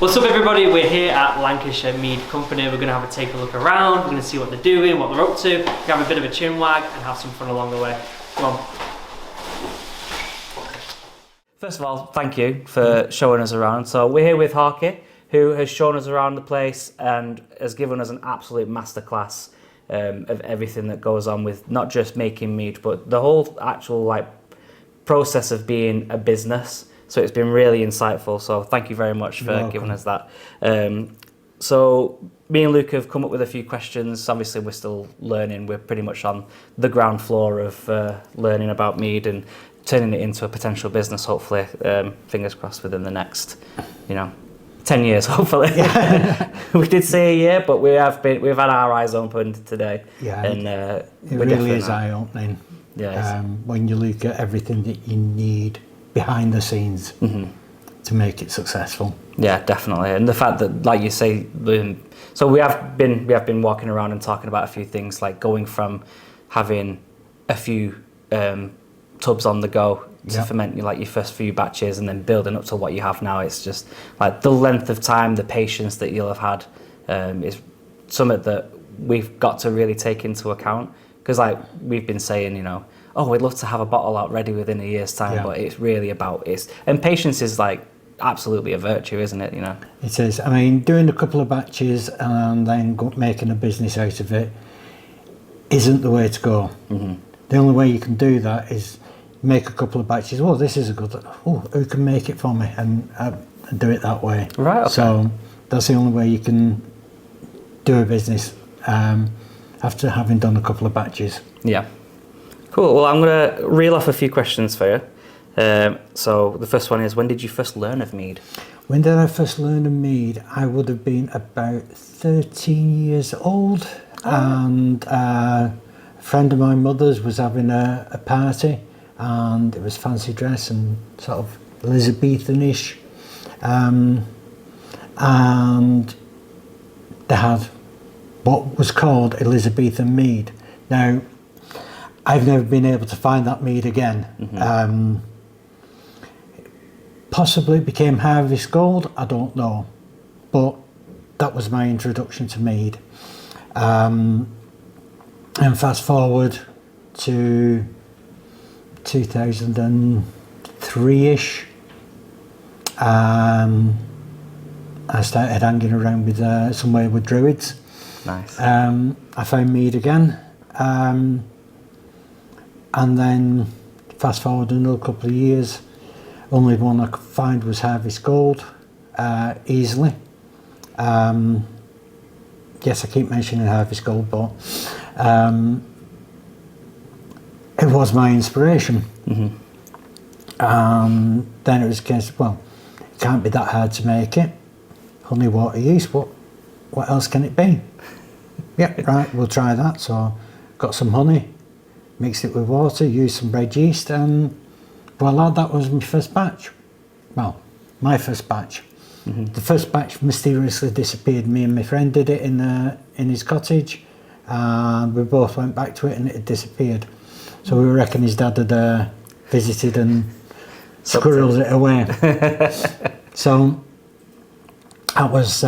What's up everybody, we're here at Lancashire Mead Company. We're going to take a look around, we're going to see what they're doing, what they're up to, have a bit of a chin wag and have some fun along the way. Come on. First of all, thank you for showing us around. So we're here with Hawky, who has shown us around the place and has given us an absolute masterclass of everything that goes on with not just making mead, but the whole actual process of being a business. So it's been really insightful. So thank you very much for giving us that. So me and Luke have come up with a few questions. Obviously, we're still learning. We're pretty much on the ground floor of learning about mead and turning it into a potential business. Hopefully, fingers crossed within the next, 10 years. Hopefully, we did say a year, but we've had our eyes opened today. Yeah, and it really is eye opening. Yeah, when you look at everything that you need behind the scenes to make it successful. Yeah, definitely. And the fact that, like you say, so we have been walking around and talking about a few things, like going from having a few tubs on the go to ferment your first few batches and then building up to what you have now. It's just like the length of time, the patience that you'll have had is something that we've got to really take into account, because we've been saying, oh, we'd love to have a bottle out ready within a year's time, but it's really about and patience is absolutely a virtue, isn't it? It is. I mean, doing a couple of batches and then making a business out of it isn't the way to go. The only way you can do that is make a couple of batches. Oh, this is a good. Oh, who can make it for me? And do it that way. Right. Okay. So that's the only way you can do a business after having done a couple of batches. Yeah. Cool. Well, I'm going to reel off a few questions for you. So the first one is, when did you first learn of mead? When did I first learn of mead? I would have been about 13 years old, and a friend of my mother's was having a party, and it was fancy dress and sort of Elizabethanish, and they had what was called Elizabethan mead. Now, I've never been able to find that mead again. Possibly became Harvest Gold, I don't know, but that was my introduction to mead. And fast forward to 2003-ish, I started hanging around with somewhere with Druids. Nice. I found mead again. And then fast forward another couple of years, only one I could find was Harvest Gold, easily. Yes, I keep mentioning Harvest Gold, but it was my inspiration. Then it was a case, well, it can't be that hard to make it. Honey water yeast, what else can it be? Yeah, right, we'll try that. So got some honey, mixed it with water, used some bread yeast, and voila, that was my first batch. Well, my first batch. The first batch mysteriously disappeared. Me and my friend did it in his cottage, and we both went back to it and it had disappeared. So we reckon his dad had visited and squirreled it away. So that was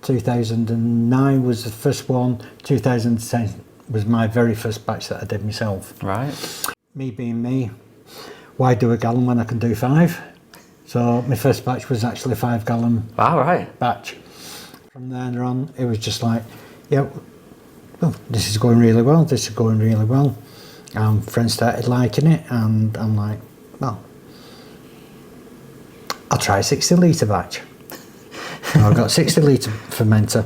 2009 was the first one. 2010 was my very first batch that I did myself. Right. Me being me, why do a gallon when I can do 5? So my first batch was actually a 5 gallon batch. From then on, it was just like, yeah, well, this is going really well, this is going really well. Friends started liking it, and I'm like, well, I'll try a 60 litre batch. So I got a 60 litre fermenter.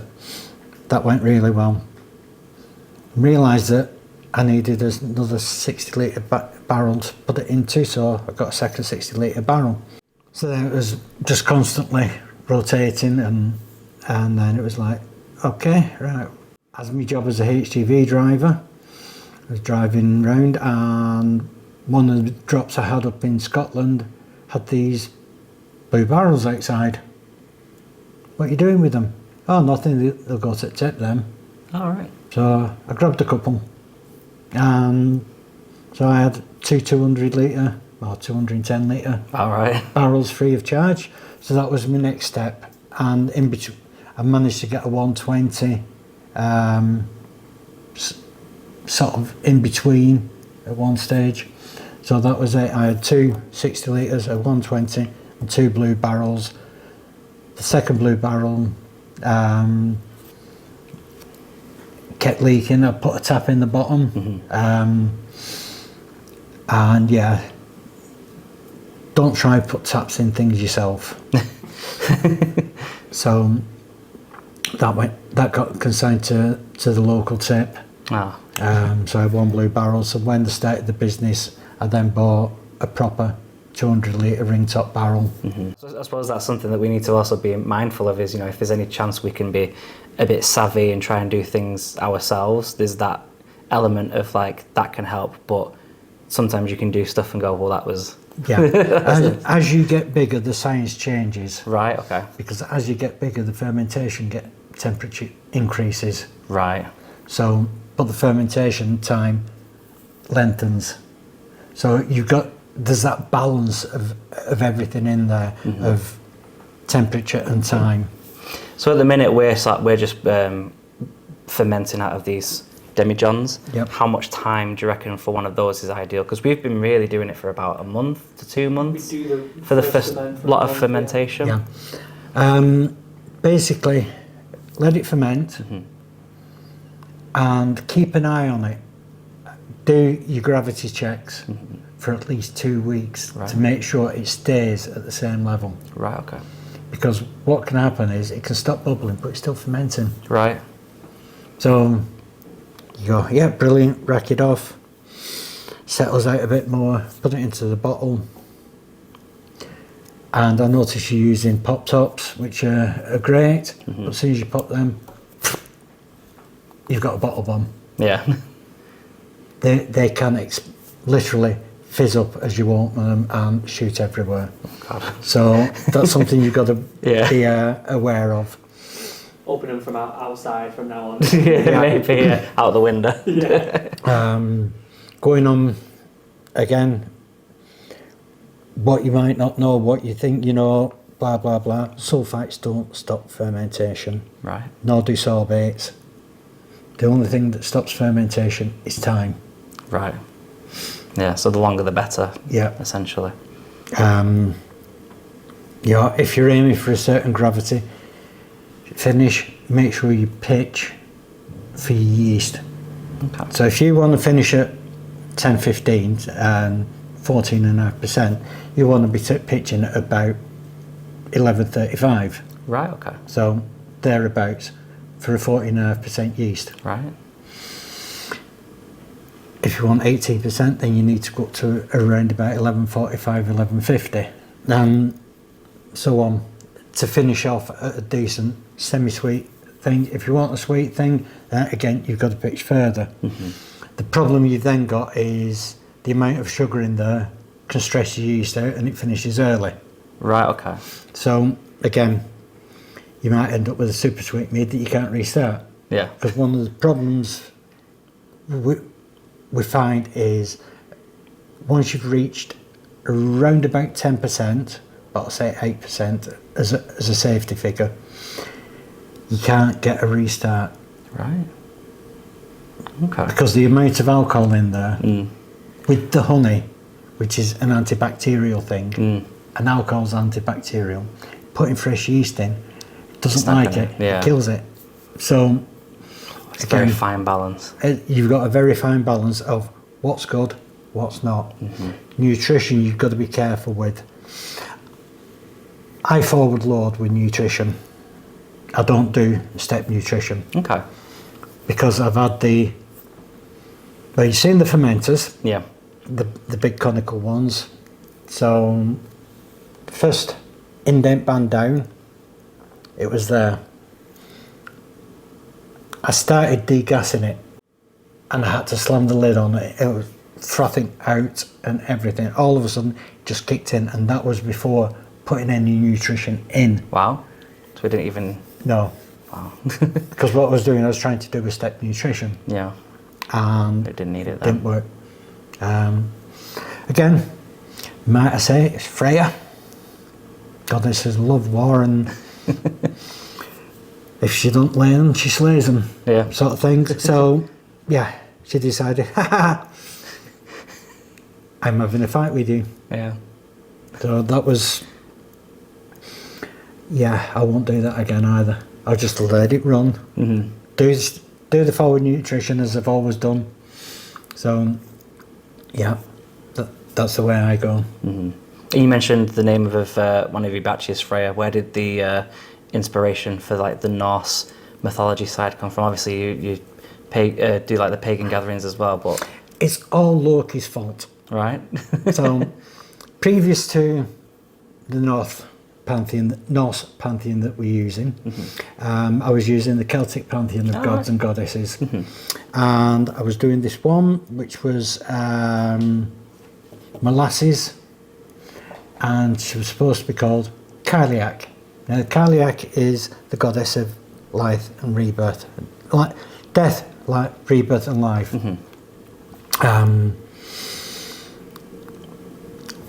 That went really well. Realised that I needed another 60 litre barrel to put it into, so I got a second 60 litre barrel. So then it was just constantly rotating, and then it was like, okay, right. As my job as a HGV driver, I was driving around, and one of the drops I had up in Scotland had these blue barrels outside. What are you doing with them? Oh, nothing, they'll go to tip them. All right. So I grabbed a couple, and so I had two 200 litre or 210 litre All right. barrels free of charge. So that was my next step. And in between, I managed to get a 120 sort of in between at one stage. So that was it. I had 2 60 litres, a 120 and 2 blue barrels. The second blue barrel kept leaking. I put a tap in the bottom. And yeah, don't try to put taps in things yourself. So that got consigned to the local tip. Ah. So I had 1 blue barrel. So when I started the business, I then bought a proper 200 litre ring top barrel. So I suppose that's something that we need to also be mindful of is, if there's any chance we can be a bit savvy and try and do things ourselves, there's that element of like, that can help, but sometimes you can do stuff and go, well, that was... Yeah, as you get bigger, the science changes. Right, okay. Because as you get bigger, the fermentation temperature increases. Right. So, but the fermentation time lengthens. So there's that balance of everything in there, of temperature and time. So at the minute we're just fermenting out of these demijohns. Yep. How much time do you reckon for one of those is ideal? Because we've been really doing it for about a month to 2 months We do for the first lot of month, fermentation. Yeah. Basically, let it ferment and keep an eye on it. Do your gravity checks for at least 2 weeks to make sure it stays at the same level. Right, okay. Because what can happen is it can stop bubbling, but it's still fermenting. Right. So you go, yeah, brilliant, rack it off, settles out a bit more, put it into the bottle. And I notice you're using pop tops, which are great, but as soon as you pop them, you've got a bottle bomb. Yeah. They can literally fizz up as you open them and shoot everywhere. God. So that's something you've got to be aware of. Open them from outside from now on. Maybe out the window. Going on again, what you might not know, what you think you know, blah blah blah. Sulfites don't stop fermentation. Right. Nor do sorbates. The only thing that stops fermentation is time. Right. Yeah, so the longer the better. Yeah. Essentially. If you're aiming for a certain gravity, finish, make sure you pitch for your yeast. Okay. So if you want to finish at 10, 15 and 14.5%, you want to be pitching at about 11.35. Right, okay. So thereabouts for a 14.5% yeast. Right. If you want 18%, then you need to go up to around about 11.45, 11.50, and so on, to finish off at a decent semi-sweet thing. If you want a sweet thing, then again, you've got to pitch further. The problem you've then got is the amount of sugar in there can stress your yeast out and it finishes early. Right, okay. So again, you might end up with a super sweet mead that you can't restart. Yeah. Because one of the problems we find is once you've reached around about 10%, I'll say 8% as a safety figure, you can't get a restart. Right. Okay. Because the amount of alcohol in there, with the honey, which is an antibacterial thing, and alcohol's antibacterial, putting fresh yeast in, it doesn't like it, it kills it. So it's a very fine balance. You've got a very fine balance of what's good, what's not. Nutrition you've got to be careful with. I forward load with nutrition. I don't do step nutrition. Okay. Because I've had well, you've seen the fermenters. Yeah. The big conical ones. So first indent band down, it was there. I started degassing it and I had to slam the lid on it. It was frothing out and everything. All of a sudden it just kicked in, and that was before putting any nutrition in. Wow. So we didn't even... No. Wow. Because what I was doing, I was trying to do a step nutrition. Yeah. And it didn't need it then. Didn't work. Again, Might I say it's Freya, goddesses of love, war, and if she don't lay them, she slays them, Yeah. sort of thing. So, yeah, she decided, I'm having a fight with you. Yeah. So that was, yeah, I won't do that again either. I'll just let it run. Mm-hmm. Do the forward nutrition as I've always done. So, yeah, that's the way I go. Mm-hmm. You mentioned the name of one of your batches, Freya. Where did the inspiration for like the Norse mythology side come from? Obviously, you do like the pagan gatherings as well, but It's all Loki's fault. right? So, previous to the Norse pantheon that we're using, I was using the Celtic pantheon of gods and goddesses, and I was doing this one which was molasses, and she was supposed to be called Cailleach. Now, Cailleach is the goddess of life and rebirth, like death, like rebirth and life.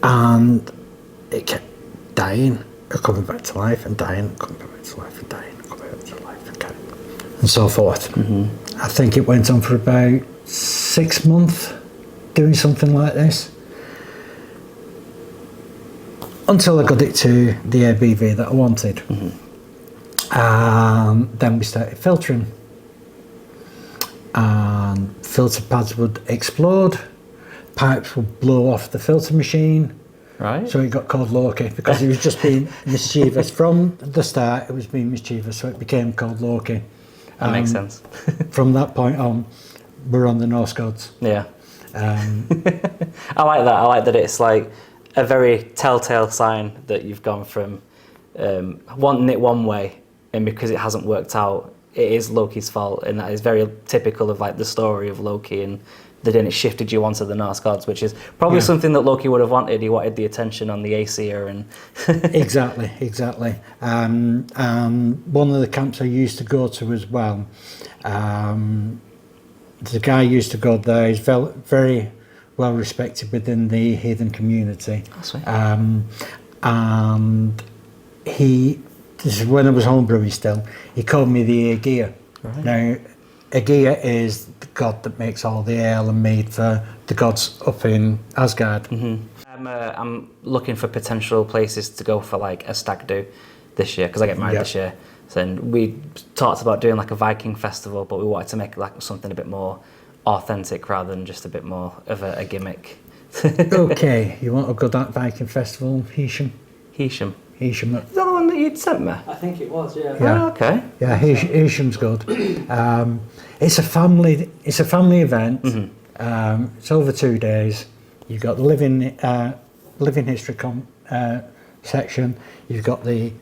And it kept dying, coming back to life, and dying, coming back to life, and dying, coming back to life, and so forth. I think it went on for about 6 months doing something like this, until I got it to the ABV that I wanted. Then we started filtering, and filter pads would explode, pipes would blow off the filter machine. Right. So it got called Loki because it was just being mischievous. From the start, it was being mischievous, so it became called Loki. That makes sense. From that point on, we're on the Norse gods. Yeah. Um, I like that. I like that it's like a very telltale sign that you've gone from wanting it one way, and because it hasn't worked out, it is Loki's fault, and that is very typical of like the story of Loki, and then it shifted you onto the Norse gods, which is probably something that Loki would have wanted. He wanted the attention on the Aesir and exactly. One of the camps I used to go to as well, the guy used to go there. He's very well respected within the heathen community. Oh, sweet. And this is when I was homebrewing still, he called me the Aegir. Right. Now, Aegir is the god that makes all the ale and mead for the gods up in Asgard. I'm looking for potential places to go for like a stag do this year, because I get married this year. So, and we talked about doing like a Viking festival, but we wanted to make like something a bit more authentic rather than just a bit more of a gimmick. Okay, you want to go to that Viking festival, Hesham? Hesham. Hesham. Is that the one that you'd sent me? I think it was, yeah. Yeah. Oh, okay. Yeah, Hesham's good. It's a family event. It's over 2 days. You've got the living history section. You've got the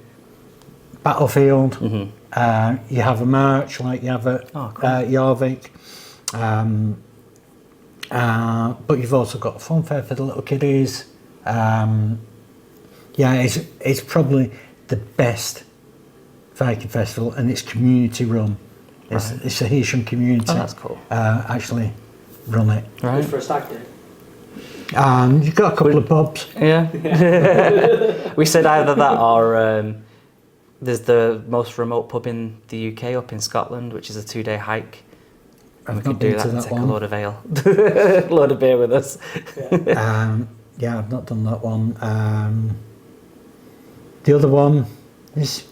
battlefield. You have a march like you have at Jorvik. But you've also got a fun fair for the little kiddies. It's probably the best Viking festival, and it's community run. It's a Hesham community. Oh, that's cool. Actually run it. Right. Good for a stag do. You've got a couple of pubs. Yeah. We said either that or there's the most remote pub in the UK up in Scotland, which is a 2-day hike. And we could do that and take a load of ale, load of beer with us. Yeah, I've not done that one. The other one is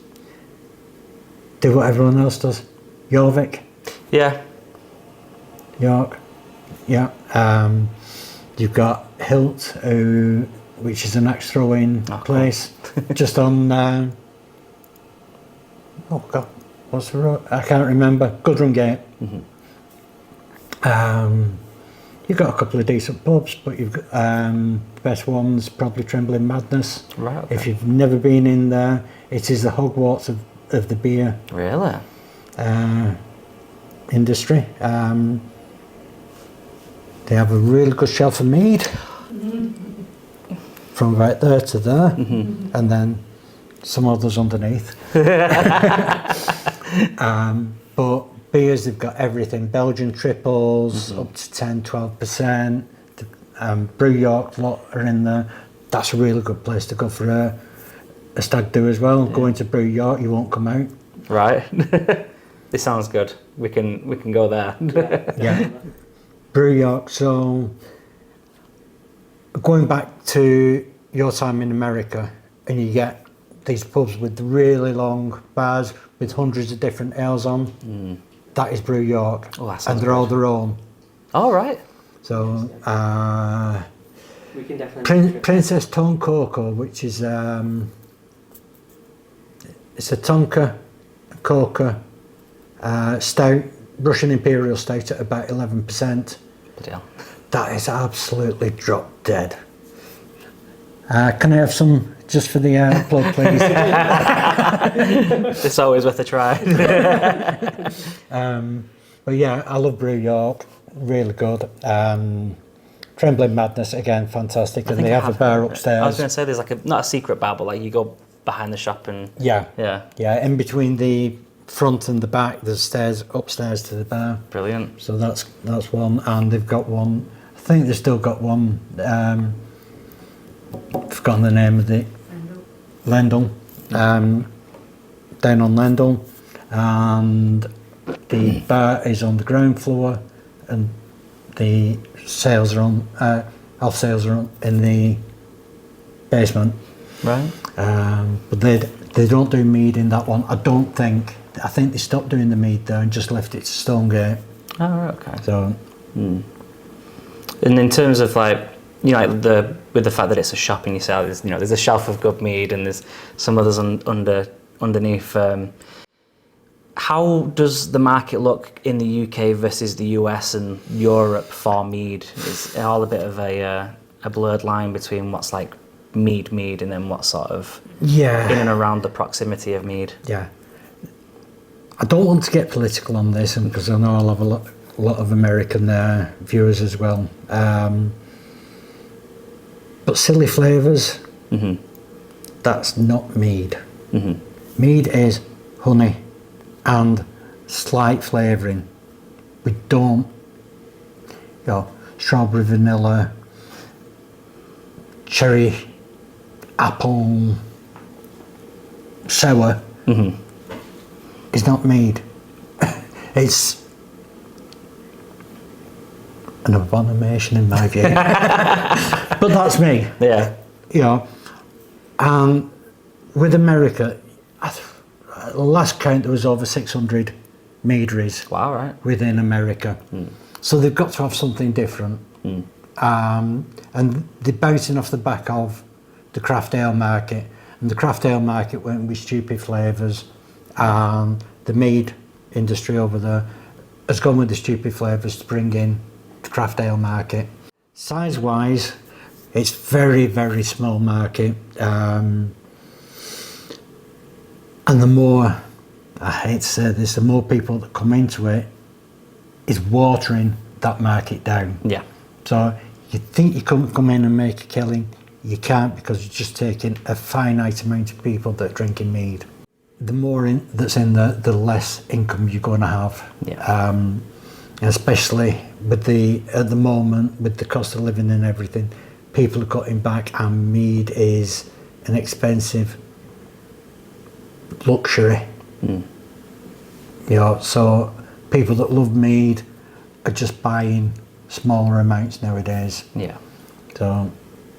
do what everyone else does. Jorvik. Yeah. York. Yeah. You've got Hilt, which is an axe throwing place, just on. Oh God, what's the road? I can't remember. Gudrun Gate. You've got a couple of decent pubs, but you've got the best one's probably Trembling Madness. Right. Okay. If you've never been in there, it is the Hogwarts of the beer Really? industry. They have a really good shelf of mead from right there to there, and then some others underneath. But beers, they've got everything. Belgian triples up to 10-12%. Brew York lot are in there. that's a really good place to go for a stag do as well. Yeah. Going to Brew York, you won't come out. Right. This sounds good. We can go there. Yeah. Brew York. So going back to your time in America, and you get these pubs with really long bars with hundreds of different ales on. That is Brew York. Oh, that sounds and they're all good. their own. All right. So We can definitely. Princess Tone Cocoa, which is it's a Tonka Coca stout, Russian Imperial Stout at about 11%. Bloody hell. That is absolutely drop dead. Can I have some just for the plug, please? It's always worth a try. But yeah, I love Brew York, really good. Trembling Madness, again, fantastic. And think they I have a have bar heard of it. upstairs. I was going to say there's like not a secret bar, but like you go behind the shop and Yeah, yeah, in between the front and the back, there's stairs upstairs to the bar. brilliant. So that's one, and they've got one. I think they've still got one. Forgotten the name of the Lendl. Down on Lendl, and the bar is on the ground floor, and the sales are on. Off sales are on in the basement. Right. But they don't do mead in that one. I don't think. I think they stopped doing the mead there and just left it to Stonegate. Oh, right, okay. So And in terms of like, you know, like with the fact that it's a shop and you say, there's a shelf of good mead and there's some others underneath. How does the market look in the UK versus the US and Europe for mead? Is it all a bit of a blurred line between what's like mead and then what sort of yeah, in and around the proximity of mead? yeah. I don't want to get political on this, and because I know I'll have a lot of American viewers as well. But silly flavours, that's not mead. Mead is honey and slight flavouring. We don't, strawberry, vanilla, cherry, apple, sour. It's not mead. It's an abomination in my view. But that's me. Yeah. And with America, last count there was over 600 meaderies Wow, right. within America. So they've got to have something different. And they're bouncing off the back of the craft ale market. And the craft ale market went with stupid flavours. The mead industry over there has gone with the stupid flavours to bring in the craft ale market. Size-wise, it's very, very small market. And the more, I hate to say this, the more people that come into it is watering that market down. Yeah. So you think you can come in and make a killing, you can't, because you're just taking a finite amount of people that are drinking mead. The more that's in the less income you're going to have. Yeah. Especially at the moment with the cost of living and everything, people are cutting back, and mead is an expensive luxury. So people that love mead are just buying smaller amounts nowadays. Yeah. So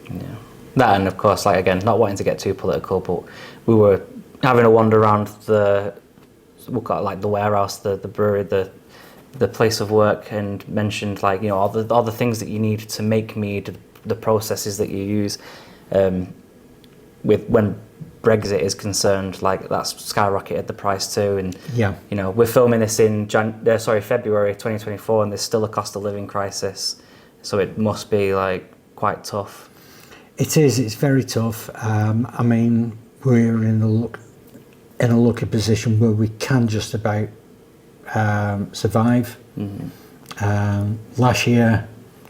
Yeah. That, and of course, like again, not wanting to get too political, but we were having a wander around we've got like the warehouse, the brewery, the place of work, and mentioned like, all the things that you need to make mead, the processes that you use. With when Brexit is concerned, like that's skyrocketed the price too, and yeah, we're filming this in February 2024, and there's still a cost of living crisis, so it must be like quite tough. it is. It's very tough. I mean, we're in a lucky position where we can just about survive. Last year,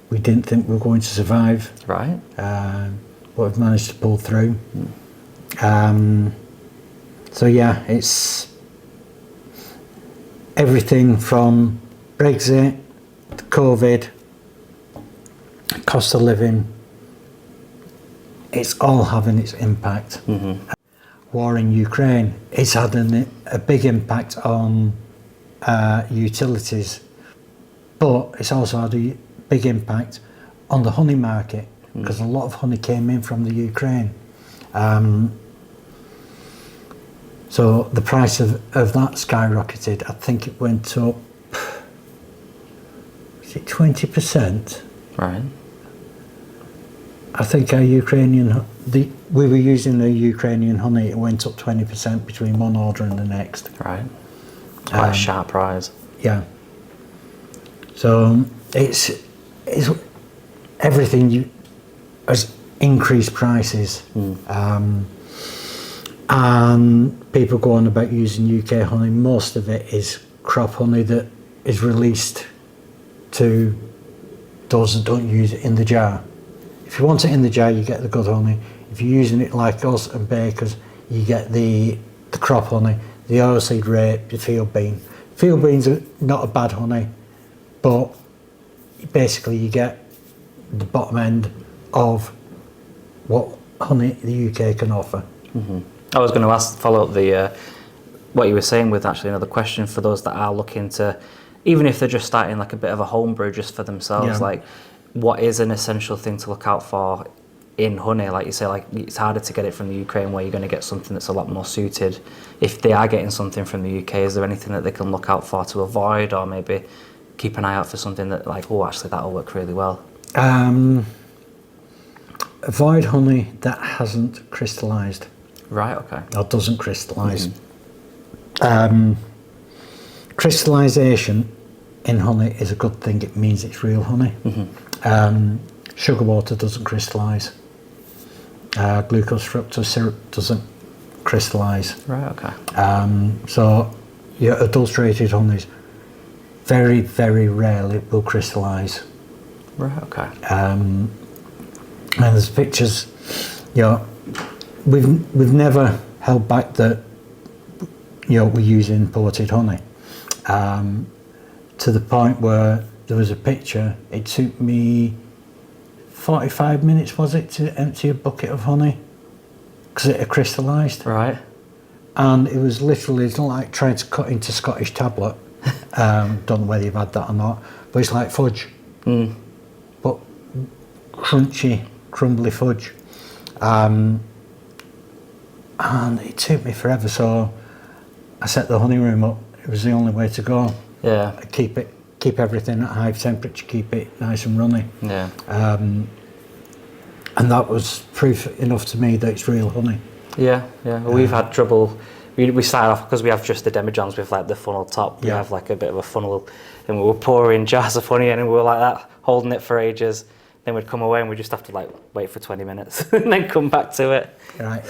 we didn't think we were going to survive. Right. But we've managed to pull through. So yeah, it's everything from Brexit to COVID, cost of living, it's all having its impact. War in Ukraine, it's had a big impact on utilities, but it's also had a big impact on the honey market, because a lot of honey came in from the Ukraine. So the price of that skyrocketed. I think it went up, is it 20%? Right. I think our Ukrainian, we were using the Ukrainian honey, it went up 20% between one order and the next. Right. Quite a sharp rise. Yeah. So it's everything has increased prices. And people go on about using UK honey. Most of it is crop honey that is released to those that don't use it in the jar. If you want it in the jar, you get the good honey. If you're using it like us and bakers, you get the crop honey, the oilseed rape, the field bean. Field beans are not a bad honey, but basically you get the bottom end of what honey the UK can offer. I was going to follow up what you were saying with actually another question for those that are looking to, even if they're just starting like a bit of a home brew just for themselves, like what is an essential thing to look out for in honey? Like you say, like it's harder to get it from the Ukraine, where you're going to get something that's a lot more suited. If they are getting something from the UK, is there anything that they can look out for to avoid, or maybe keep an eye out for something that like, oh, actually that'll work really well? Avoid honey that hasn't crystallised. Right, okay. Or doesn't crystallise. Crystallisation in honey is a good thing. It means it's real honey. Sugar water doesn't crystallise. Glucose fructose syrup doesn't crystallise. Right, okay. So your adulterated honeys very, very rarely will crystallise. Right, okay. And there's pictures, we've never held back that we use imported honey, to the point where there was a picture. It took me 45 minutes, was it, to empty a bucket of honey because it had crystallised. Right. And it was literally like trying to cut into Scottish tablet. Don't know whether you've had that or not, but it's like fudge, but crunchy, crumbly fudge. And it took me forever, so I set the honey room up. It was the only way to go. Yeah. Keep everything at high temperature, keep it nice and runny. Yeah. And that was proof enough to me that it's real honey. Yeah, yeah. Well, we've had trouble. We started off because we have just the demijohns with like the funnel top. We have like a bit of a funnel, and we were pouring jars of honey in, and we were like that, holding it for ages. Then we'd come away and we'd just have to like wait for 20 minutes and then come back to it. Right.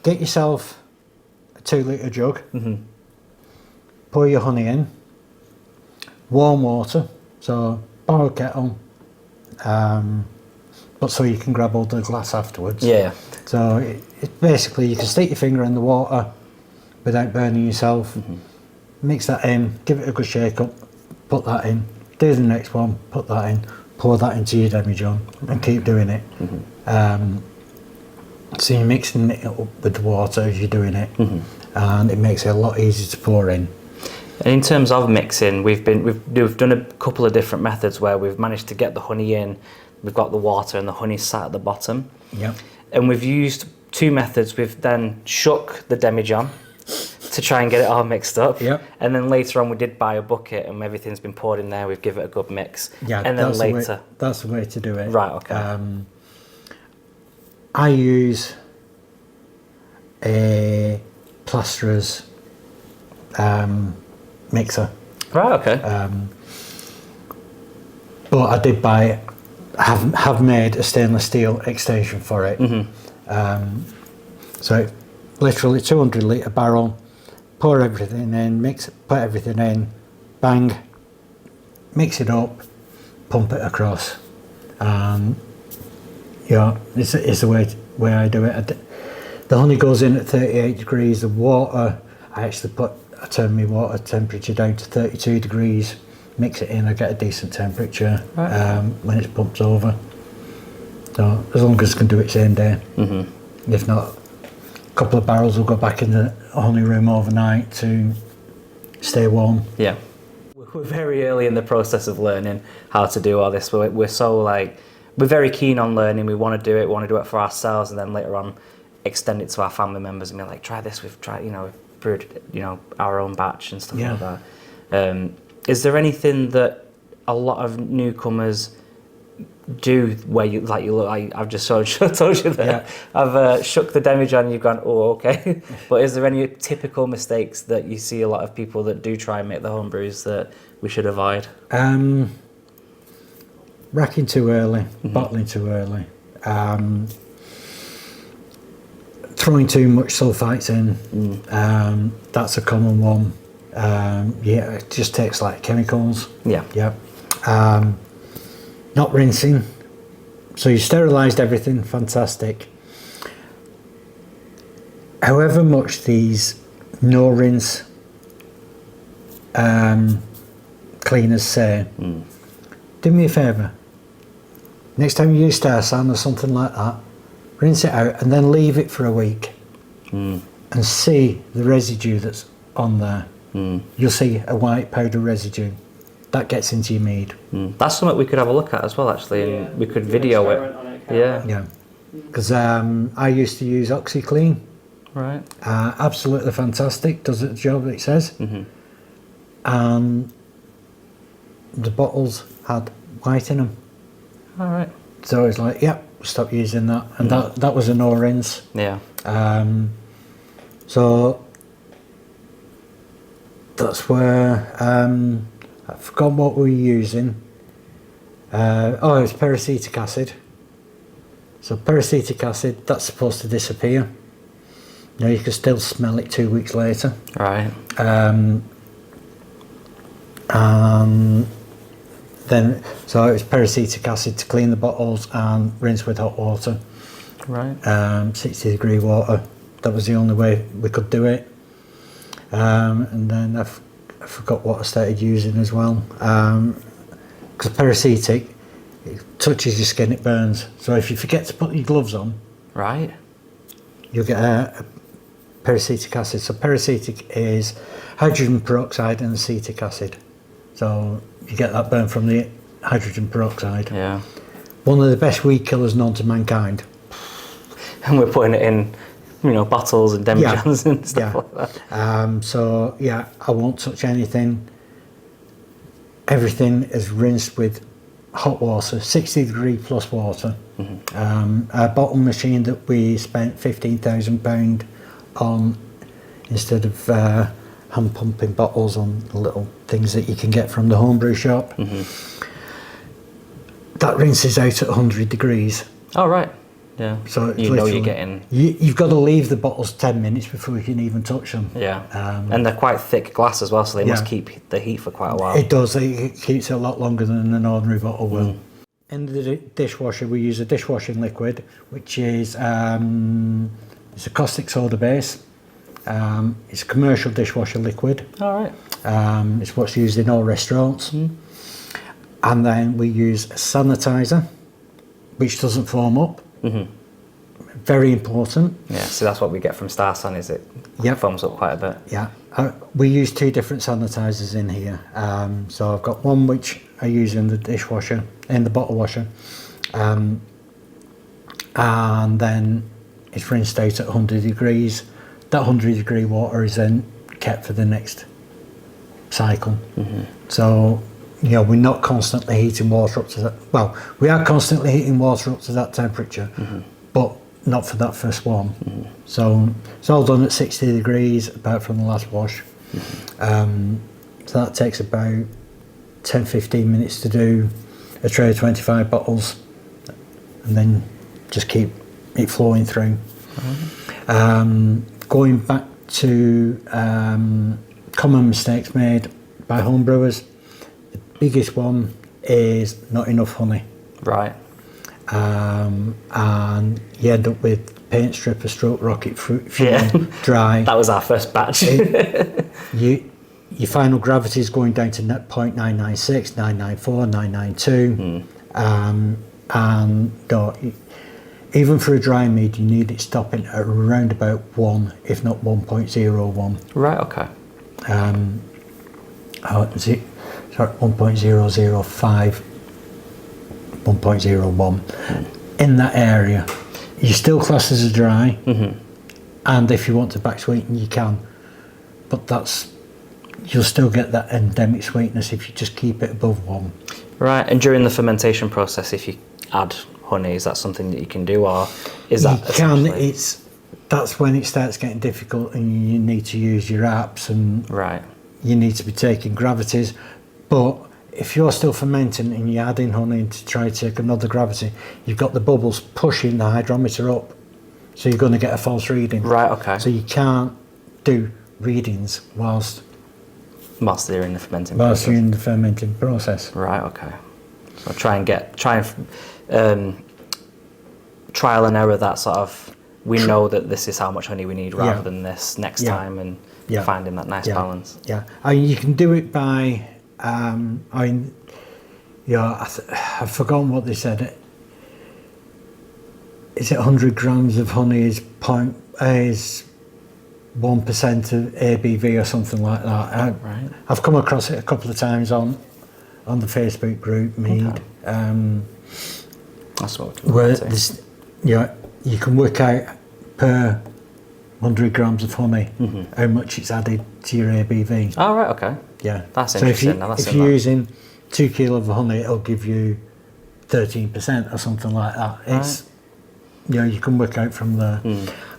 Get yourself a 2 litre jug. Pour your honey in. Warm water. So borrow a kettle. But so you can grab hold of the glass afterwards. Yeah. So it basically you can stick your finger in the water without burning yourself. Mix that in. Give it a good shake up. Put that in. Do the next one. Put that in. Pour that into your demijohn and keep doing it. So you're mixing it up with the water as you're doing it, and it makes it a lot easier to pour in. And in terms of mixing, we've done a couple of different methods where we've managed to get the honey in. We've got the water and the honey sat at the bottom. Yep. And we've used 2 methods. We've then shook the demijohn to try and get it all mixed up. Yep. And then later on we did buy a bucket and everything's been poured in there. We've given it a good mix. Yeah. And then later. That's the way to do it. Right. Okay. I use a plasterer's mixer. Right. Okay. But I did buy, have made a stainless steel extension for it. So literally 200 litre barrel, pour everything in, put everything in, bang, mix it up, pump it across. It's the way I do it. The honey goes in at 38 degrees. The water, I turn my water temperature down to 32 degrees. Mix it in, I get a decent temperature when it's pumped over. So as long as I can do it same day. If not, a couple of barrels will go back in the honey room overnight to stay warm. Yeah. We're very early in the process of learning how to do all this. We're so like, we're very keen on learning. We want to do it for ourselves, and then later on extend it to our family members and be like, try this. We've brewed, our own batch and stuff like that. Is there anything that a lot of newcomers do where you look like I've just told you that I've shook the demijohn and you've gone, oh, okay. But is there any typical mistakes that you see a lot of people that do try and make the home brews that we should avoid? Racking too early, bottling too early, throwing too much sulfites in. That's a common one. It just takes like chemicals. Not rinsing. So you sterilised everything, fantastic. However much these no rinse cleaners say, do me a favour. Next time you use Star San or something like that, rinse it out and then leave it for a week and see the residue that's on there. You'll see a white powder residue. That gets into your mead. That's something we could have a look at as well, actually, and we could video it. Yeah. Because I used to use OxyClean. Right. Absolutely fantastic. Does the job it says. And the bottles had white in them. All right. So it's like, stop using that. And that was a no rinse. Yeah. So that's where I forgot what we were using. It was peracetic acid. So peracetic acid, that's supposed to disappear. You can still smell it 2 weeks later. Right. And then, so it was peracetic acid to clean the bottles and rinse with hot water. Right. 60-degree water. That was the only way we could do it. And then I forgot what I started using as well. Because peracetic, it touches your skin, it burns. So if you forget to put your gloves on, right, you'll get a peracetic acid. So peracetic is hydrogen peroxide and acetic acid. So you get that burn from the hydrogen peroxide. Yeah. One of the best weed killers known to mankind. And we're putting it in, bottles and demijohns and stuff like that. So I won't touch anything. Everything is rinsed with hot water, 60-degree plus water. A bottle machine that we spent £15,000 on, instead of hand pumping bottles on the little things that you can get from the homebrew shop. That rinses out at 100 degrees. Oh, right. Yeah. So you're getting. You've got to leave the bottles 10 minutes before you can even touch them. Yeah. And they're quite thick glass as well, so they must keep the heat for quite a while. It does. It keeps it a lot longer than an ordinary bottle will. In the dishwasher, we use a dishwashing liquid, which is it's a caustic soda base. It's a commercial dishwasher liquid. All right. It's what's used in all restaurants. And then we use a sanitizer, which doesn't foam up. Very important. Yeah, so that's what we get from Star San, is it? Foams up quite a bit. Yeah. We use 2 different sanitizers in here. So I've got one which I use in the dishwasher, in the bottle washer. And then it's rinsed out at 100 degrees. That 100-degree water is then kept for the next cycle. So, we're not constantly heating water up to that. Well, we are constantly heating water up to that temperature, but not for that first one. So it's all done at 60 degrees, about from the last wash. So that takes about 10-15 minutes to do a tray of 25 bottles, and then just keep it flowing through. Going back to common mistakes made by homebrewers, the biggest one is not enough honey. Right. And you end up with paint stripper stroke rocket fruit fuel, dry. That was our first batch. Your final gravity is going down to 0.996, 994, 992. And even for a dry mead, you need it stopping at around about 1, if not 1.01. Right, okay. Sorry, 1.005, 1.01. In that area, you're still classed as a dry, and if you want to back sweeten, you can, but you'll still get that endemic sweetness if you just keep it above 1. Right, and during the fermentation process, if you add honey, is that something that you can do, or is that you can? That's when it starts getting difficult, and you need to use your apps, and right, you need to be taking gravities. But if you're still fermenting and you're adding honey to try to take another gravity, you've got the bubbles pushing the hydrometer up, so you're going to get a false reading. Right, okay. So you can't do readings whilst you're in the fermenting whilst process. you're in the fermenting process. Right, okay. So try and trial and error that sort of, we know that this is how much honey we need rather than this next time, and finding that nice balance. Yeah, you can do it by, I've forgotten what they said. Is it 100 grams of honey is 1% of ABV or something like that? Right. I've come across it a couple of times on the Facebook group Mead. Okay. That's what Where you can work out per 100 grams of honey how much it's added to your ABV. Oh, right, okay. Yeah. That's so interesting. if you're using 2 kilo of honey, it'll give you 13% or something like that. It's you can work out from there.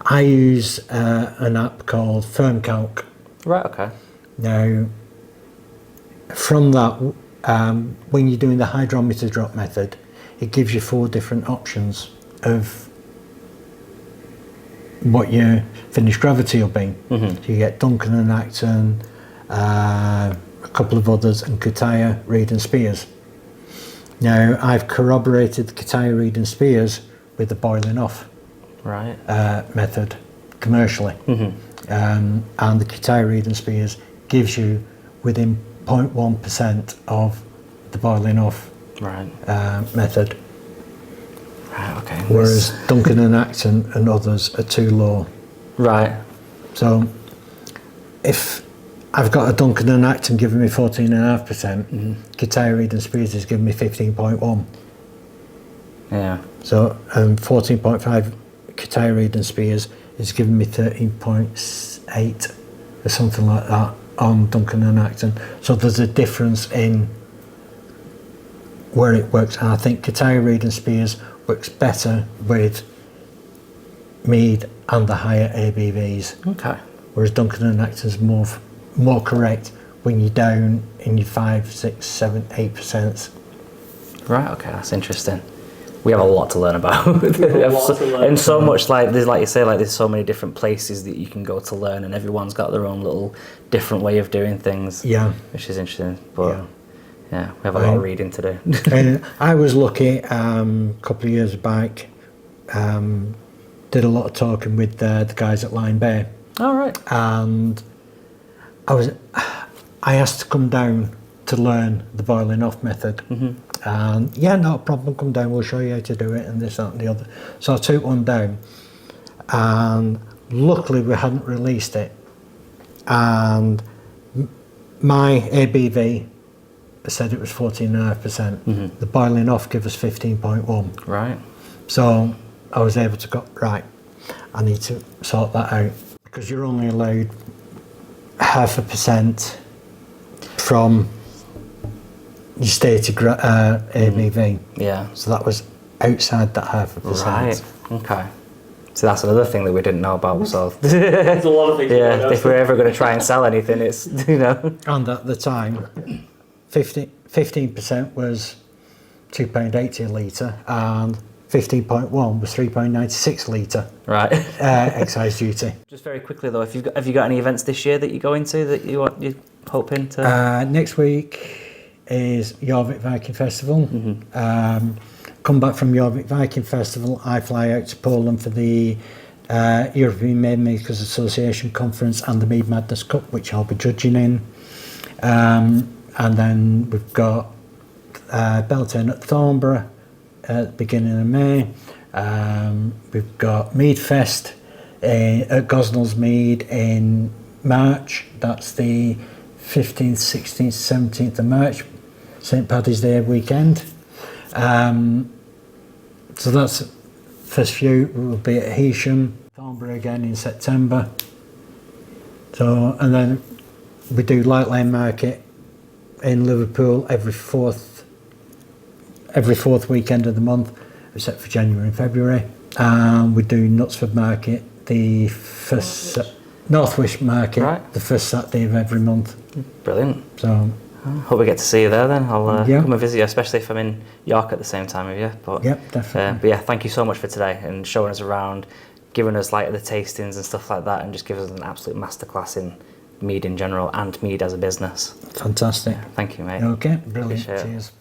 I use an app called FirmCalc. Right, okay. Now, from that, when you're doing the hydrometer drop method, it gives you 4 different options of what your finished gravity will be. So you get Duncan and Acton, a couple of others, and Kutaya, Reed and Spears. Now, I've corroborated the Kutaya, Reed and Spears with the boiling off method commercially. And the Kutaya, Reed and Spears gives you within 0.1% of the boiling off method. Right, okay. Whereas Duncan and Acton and others are too low. Right. So if I've got a Duncan and Acton giving me 14.5%, Kutaya, Reed and Spears is giving me 15.1. Yeah. So 14.5 Kutaya, Reed and Spears is giving me 13.8 or something like that on Duncan and Acton. So there's a difference in where it works, and I think Kutaya, Reed and Spears works better with mead and the higher ABVs. Okay. Whereas Duncan and Acton's more correct when you're down in your 5, 6, 7, 8%. Right, okay, that's interesting. We have a lot to learn about. And so much, like you say, there's so many different places that you can go to learn, and everyone's got their own little different way of doing things. Yeah. Which is interesting. But yeah, we have a lot of reading to do. And I was lucky, a couple of years back, did a lot of talking with the guys at Lyme Bay. All right. And I asked to come down to learn the boiling off method. And not a problem, come down, we'll show you how to do it, and this, that and the other. So I took one down, and luckily we hadn't released it, and my ABV said it was 14.5%. The boiling off gave us 15.1. Right. So I was able to go, right, I need to sort that out, because you're only allowed 0.5% from your stated ABV. Yeah. So that was outside that 0.5%. Right. Okay. So that's another thing that we didn't know about. So There's a lot of things. if we're ever going to try and sell anything, it's And at the time, 15% was £2.80 a litre, and 15.1 was £3.96 a litre. Right. Excise duty. Just very quickly though, have you got any events this year that you're going to that you're hoping to? Next week is Jorvik Viking Festival. Come back from Jorvik Viking Festival, I fly out to Poland for the European Mead Makers Association Conference and the Mead Madness Cup, which I'll be judging in. And then we've got Beltane at Thornborough at the beginning of May, We've got Mead Fest at Gosnell's Mead in March. That's the 15th, 16th, 17th of March, St Paddy's Day weekend. So that's first few. Will be at Heysham, Thornbury again in September. So, and then we do Light Lane Market in Liverpool every fourth weekend of the month, except for January and February. We do Knutsford Market, the first Northwish Market, Right. the first Saturday of every month. Brilliant. So Hope we get to see you there then. I'll Yeah. come and visit you, especially if I'm in York at the same time of year. But, Yep, definitely. but yeah, thank you so much for today and showing us around, giving us like the tastings and stuff like that, and just giving us an absolute masterclass in mead in general and mead as a business. Fantastic. Thank you, mate. Okay, brilliant. Appreciate it. Cheers.